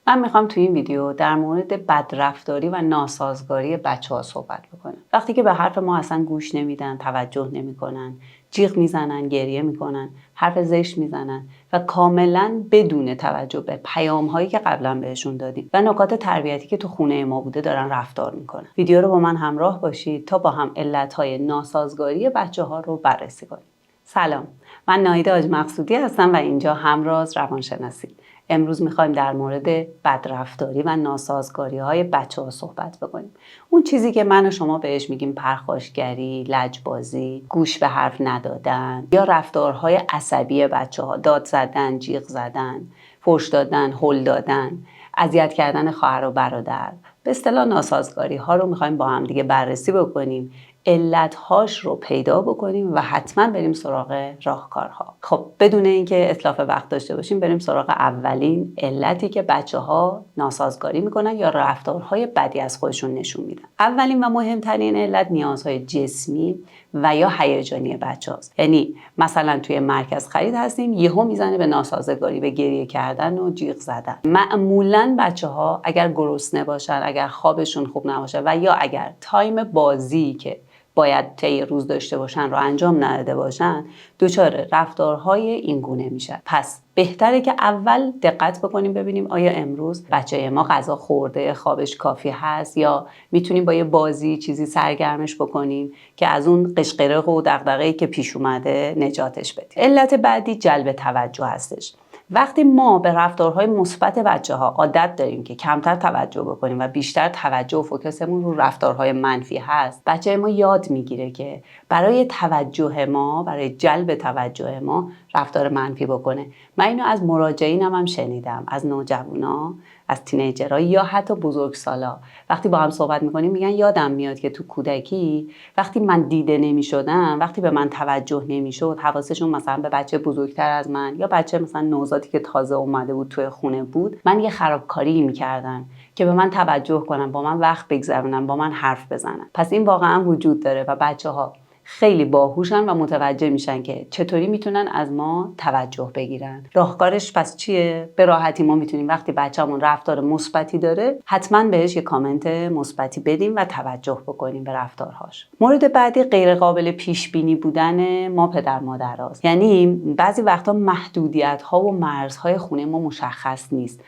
من میخوام تو این ویدیو در مورد بدرفتاری و ناسازگاری بچه‌ها صحبت بکنم. وقتی که به حرف ما اصلا گوش نمیدن، توجه نمیکنن، جیغ میزنن، گریه میکنن، حرف زشت میزنن و کاملا بدون توجه به پیام‌هایی که قبلا بهشون دادیم و نکات تربیتی که تو خونه ما بوده دارن رفتار میکنن. ویدیو رو با من همراه باشید تا با هم علت‌های ناسازگاری بچه‌ها رو بررسی کنیم. سلام، من ناهید حاج مقصودی هستم و اینجا همراز روانشناسی. امروز میخوایم در مورد بدرفتاری و ناسازگاری های بچه‌ها صحبت بکنیم. اون چیزی که من و شما بهش میگیم پرخاشگری، لجبازی، گوش به حرف ندادن یا رفتارهای عصبی بچه‌ها، داد زدن، جیغ زدن، فحش دادن، هل دادن، اذیت کردن خواهر و برادر، به اصطلاح ناسازگاری ها رو میخوایم با هم دیگه بررسی بکنیم، علتهاش رو پیدا بکنیم و حتما بریم سراغ راهکارها. خب بدون اینکه اتلاف وقت داشته باشیم بریم سراغ اولین علتی که بچه‌ها ناسازگاری میکنن یا رفتارهای بدی از خودشون نشون میدن. اولین و مهمترین علت نیازهای جسمی و یا هیجانی بچه‌هاست. یعنی مثلا توی مرکز خرید هستیم، یهو میزنه به ناسازگاری، به گریه کردن و جیغ زدن. معمولا بچه‌ها اگر گرسنه باشن، اگر خوابشون خوب نباشه و یا اگر تایم بازی که باید طی روز داشته باشن رو انجام نداده باشن، دچار رفتارهای این گونه میشن. پس بهتره که اول دقت بکنیم ببینیم آیا امروز بچه ما غذا خورده، خوابش کافی هست، یا میتونیم با یه بازی چیزی سرگرمش بکنیم که از اون قشقرق و دغدغه‌ای که پیش اومده نجاتش بدیم. علت بعدی جلب توجه هستش. وقتی ما به رفتارهای مثبت بچه‌ها عادت داریم که کمتر توجه بکنیم و بیشتر توجه و فوکسمون رو رفتارهای منفی هست، بچه ما یاد میگیره که برای توجه ما، برای جلب توجه ما رفتار منفی بکنه. من اینو از مراجعینم هم شنیدم، از نوجوانا، از تینیجرها یا حتی بزرگسالا. وقتی با هم صحبت میکنیم میگن یادم میاد که تو کودکی وقتی من دیده نمیشدم، وقتی به من توجه نمیشد، حواسشون مثلا به بچه بزرگتر از من یا بچه مثلا نوزادی که تازه اومده بود توی خونه بود، من یه خرابکاری میکردن که به من توجه کنن، با من وقت بگذرونن، با من حرف بزنن. پس این واقعا وجود داره و بچه‌ها خیلی باهوشن و متوجه میشن که چطوری میتونن از ما توجه بگیرن. راهکارش پس چیه؟ به راحتی ما میتونیم وقتی بچه‌مون رفتار مثبتی داره حتما بهش یه کامنت مثبتی بدیم و توجه بکنیم به رفتارهاش. مورد بعدی غیر قابل پیش بینی بودن ما پدر مادرهاست. یعنی بعضی وقتا محدودیت‌ها و مرزهای خونه ما مشخص نیست.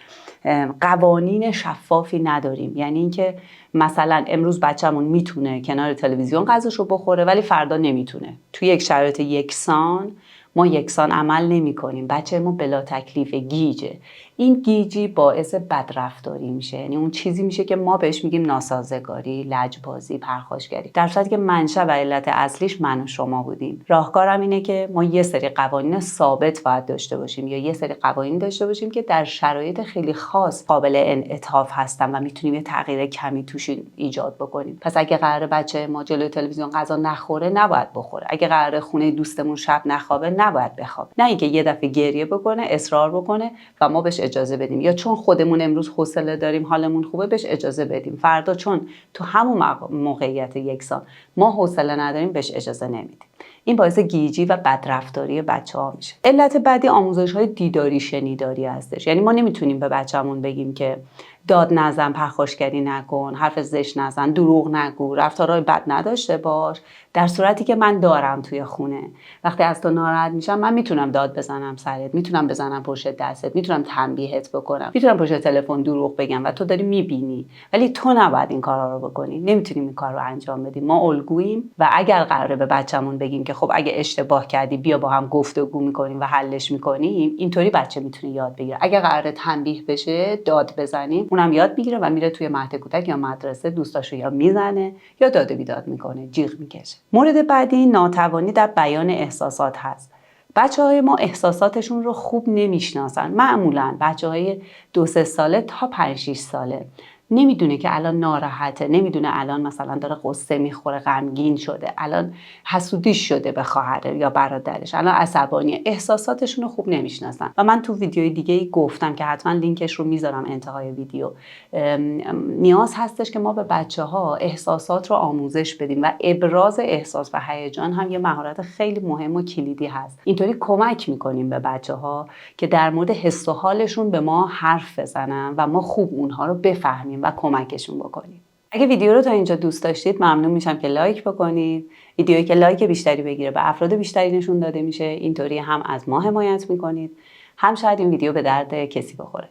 قوانین شفافی نداریم. یعنی اینکه مثلا امروز بچه‌مون میتونه کنار تلویزیون غذاشو بخوره ولی فردا نمیتونه. توی یک شرایط یکسان ما یکسان عمل نمی‌کنیم. بچه ما بلا تکلیف، گیجه. این گیجی باعث بدرفتاری میشه. یعنی اون چیزی میشه که ما بهش میگیم ناسازگاری، لجبازی، پرخاشگری. در صورتی که منشأ و علت اصلیش من و شما بودیم. راهکارم اینه که ما یه سری قوانین ثابت باید داشته باشیم یا یه سری قوانین داشته باشیم که در شرایط خیلی خاص قابل انعطاف هستن و میتونیم یه تغییر کمی توش ایجاد بکنیم. پس اگه قراره بچه ما جلوی تلویزیون غذا نخوره، نباید بخوره. اگه قراره خونه دوستمون شب نخوابه، نباید بخوابه. نه اینکه یه دفعه گریه بکنه، اصرار بکنه و ما بهش اجازه بدیم، یا چون خودمون امروز حوصله داریم، حالمون خوبه، بهش اجازه بدیم. فردا چون تو همون موقعیت یکسان ما حوصله نداریم، بهش اجازه نمیدیم. این باعث گیجی و بدرفتاری بچه‌ها میشه. علت بعدی آموزش‌های دیداری شنیداری هستش. یعنی ما نمیتونیم به بچه‌مون بگیم که داد نزن، پرخاشگری نکن، حرف زشت نزن، دروغ نگو، رفتارهای بد نداشته باش، در صورتی که من دارم توی خونه. وقتی از تو ناراحت میشم من میتونم داد بزنم سرت، میتونم بزنم پشت دستت، میتونم تنبیهت بکنم، میتونم پشت تلفن دروغ بگم و تو داری میبینی، ولی تو نباید این کارا رو بکنی. نمیتونیم این کار رو انجام بدیم. ما الگوییم و اگر قراره به بچه‌مون بگیم که خب اگه اشتباه کردی بیا با هم گفتگو میکنیم و حلش میکنیم، اینطوری بچه میتونه یاد بگیره. اگر قراره تنبیه بشه، داد بزنیم، اونم یاد میگیره و میره توی مهد کودک یا مدرسه دوستاشو یا میزنه یا داد و بیداد میکنه، جیغ میکشه. مورد بعدی ناتوانی در بیان احساسات هست. بچه‌های ما احساساتشون رو خوب نمیشناسن. معمولاً بچه‌های 2-3 ساله تا 5-6 ساله نمیدونه که الان ناراحته، نمیدونه الان مثلا داره قصه میخوره، غمگین شده، الان حسودیش شده به خواهر یا برادرش، الان عصبانیه، احساساتشون رو خوب نمیشناسن. و من تو ویدیوی دیگه ای گفتم که حتما لینکش رو میذارم انتهای ویدیو. نیاز هستش که ما به بچه‌ها احساسات رو آموزش بدیم و ابراز احساس و هیجان هم یه مهارت خیلی مهم و کلیدی هست. اینطوری کمک میکنیم به بچه‌ها که در مورد حس و حالشون به ما حرف بزنن و ما خوب اونها رو بفهمیم و کمکشون بکنیم. اگه ویدیو رو تا اینجا دوست داشتید ممنون میشم که لایک بکنید. ویدیویی که لایک بیشتری بگیره به افراد بیشتری نشون داده میشه. اینطوری هم از ما حمایت میکنید، هم شاید این ویدیو به درد کسی بخوره.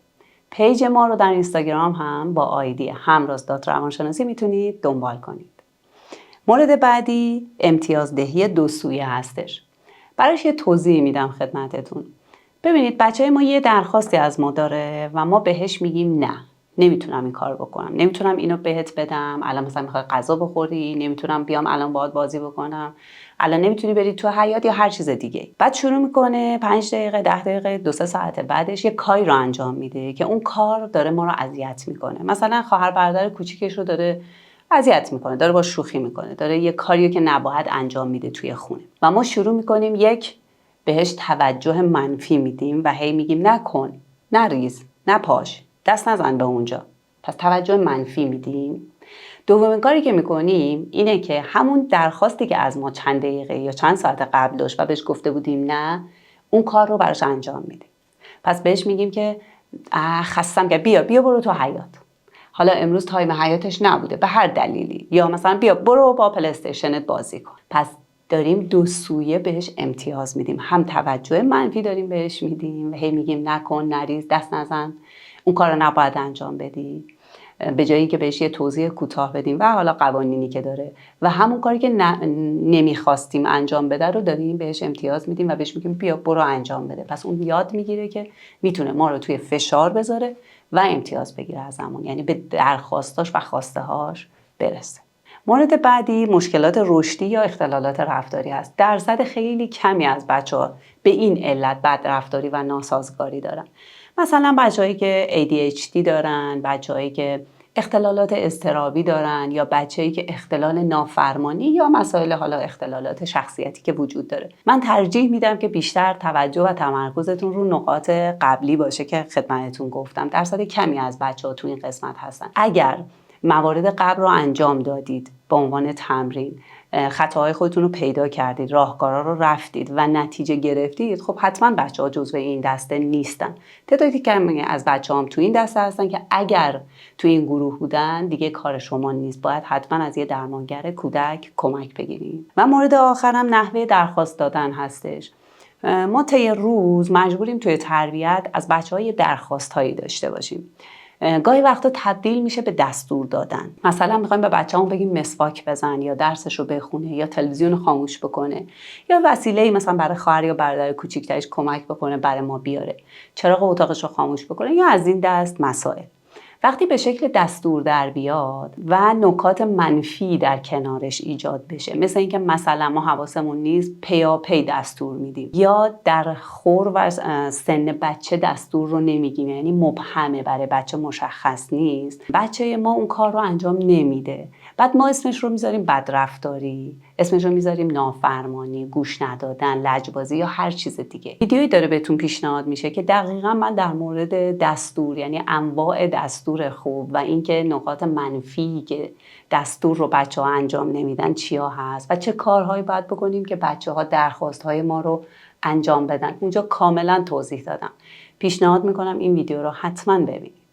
پیج ما رو در اینستاگرام هم با آیدی همراز.روانشناسی میتونید دنبال کنید. مورد بعدی امتیازدهی دو سویه هستش. براش یه توضیح میدم خدمتتون. ببینید بچه ما یه درخواستی از ما داره و ما بهش میگیم نه، نمیتونم این کار بکنم، نمیتونم اینو بهت بدم، الان مثلا میخوای غذا بخوری، نمیتونم بیام الان باهات بازی بکنم، الان نمیتونی بری تو حیاط یا هر چیز دیگه. بعد شروع میکنه 5 دقیقه 10 دقیقه 2-3 ساعت بعدش یه کاری رو انجام میده که اون کار داره ما رو اذیت میکنه. مثلا خواهر برادر کوچیکش رو داره اذیت میکنه، داره با شوخی میکنه، داره یه کاریو که نباید انجام میده توی خونه و ما شروع میکنیم بهش توجه منفی میدیم و هی میگیم نکن، نریز، نپاش، دست نزن به اونجا. پس توجه منفی میدیم. دومین کاری که میکنیم اینه که همون درخواستی که از ما چند دقیقه یا چند ساعت قبل داشت و بهش گفته بودیم نه، اون کار رو براش انجام میدیم. پس بهش میگیم که خستم که بیا برو تو حیاط. حالا امروز تایم حیاتش نبوده به هر دلیلی، یا مثلا بیا برو با پلی استیشنت بازی کن. پس داریم دو سویه بهش امتیاز میدیم، هم توجه منفی داریم بهش میدیم و هی میگیم نکن، نریز، دست نزن، اون کار رو نباید انجام بدی، به جایی که بهش یه توضیح کوتاه بدیم و حالا قوانینی که داره و همون کاری که نمیخواستیم انجام بده رو داریم بهش امتیاز میدیم و بهش میگیم بیا برو انجام بده. پس اون یاد میگیره که میتونه ما رو توی فشار بذاره و امتیاز بگیره ازمون، یعنی به درخواستاش و خواسته هاش برسه. مورد بعدی مشکلات رشدی یا اختلالات رفتاری هست. درصد خیلی کمی از بچه‌ها به این علت بد رفتاری و ناسازگاری دارن. مثلا بچه‌هایی که ADHD دارن، بچه‌هایی که اختلالات اضطرابی دارن، یا بچه‌ای که اختلال نافرمانی یا مسائل حالا اختلالات شخصیتی که وجود داره. من ترجیح میدم که بیشتر توجه و تمرکزتون رو نقاط قبلی باشه که خدمتتون گفتم. درصد کمی از بچه‌ها تو این قسمت هستن. اگر موارد قبل رو انجام دادید به عنوان تمرین، خطاهای خودتون رو پیدا کردید، راهکارا رو رفتید و نتیجه گرفتید، خب حتما بچه‌ها جزو این دسته نیستن. تعدادی کمی از بچه‌هام تو این دسته هستن که اگر تو این گروه بودن دیگه کار شما نیست، باید حتما از یه درمانگر کودک کمک بگیرید. و مورد آخرم نحوه درخواست دادن هستش. ما طی روز مجبوریم توی تربیت از بچه‌ها یه درخواست‌هایی داشته باشیم. گاهی وقتا تبدیل میشه به دستور دادن. مثلا میخوایم به بچه‌مون بگیم مسواک بزن یا درسش رو بخونه یا تلویزیون رو خاموش بکنه یا وسیله‌ای مثلا برای خواهر یا برادر کوچیک‌ترش کمک بکنه برای ما بیاره، چراغ اتاقش رو خاموش بکنه یا از این دست مسائل. وقتی به شکل دستور در بیاد و نکات منفی در کنارش ایجاد بشه، مثل اینکه مثلا ما حواسمون نیست پیاپی دستور میدیم یا در خور و سن بچه دستور رو نمیگیم، یعنی مبهمه، برای بچه مشخص نیست، بچه ما اون کار رو انجام نمیده، بعد ما اسمش رو میذاریم بدرفتاری، اسمش رو میذاریم نافرمانی، گوش ندادن، لجبازی یا هر چیز دیگه. ویدیویی داره بهتون پیشنهاد میشه که دقیقاً من در مورد دستور، یعنی انواع دستور خوب و اینکه نقاط منفی که دستور رو بچه‌ها انجام نمیدن چیا هست و چه کارهایی باید بکنیم که بچه‌ها درخواست‌های ما رو انجام بدن، اونجا کاملا توضیح دادم. پیشنهاد میکنم این ویدیو رو حتما ببینید.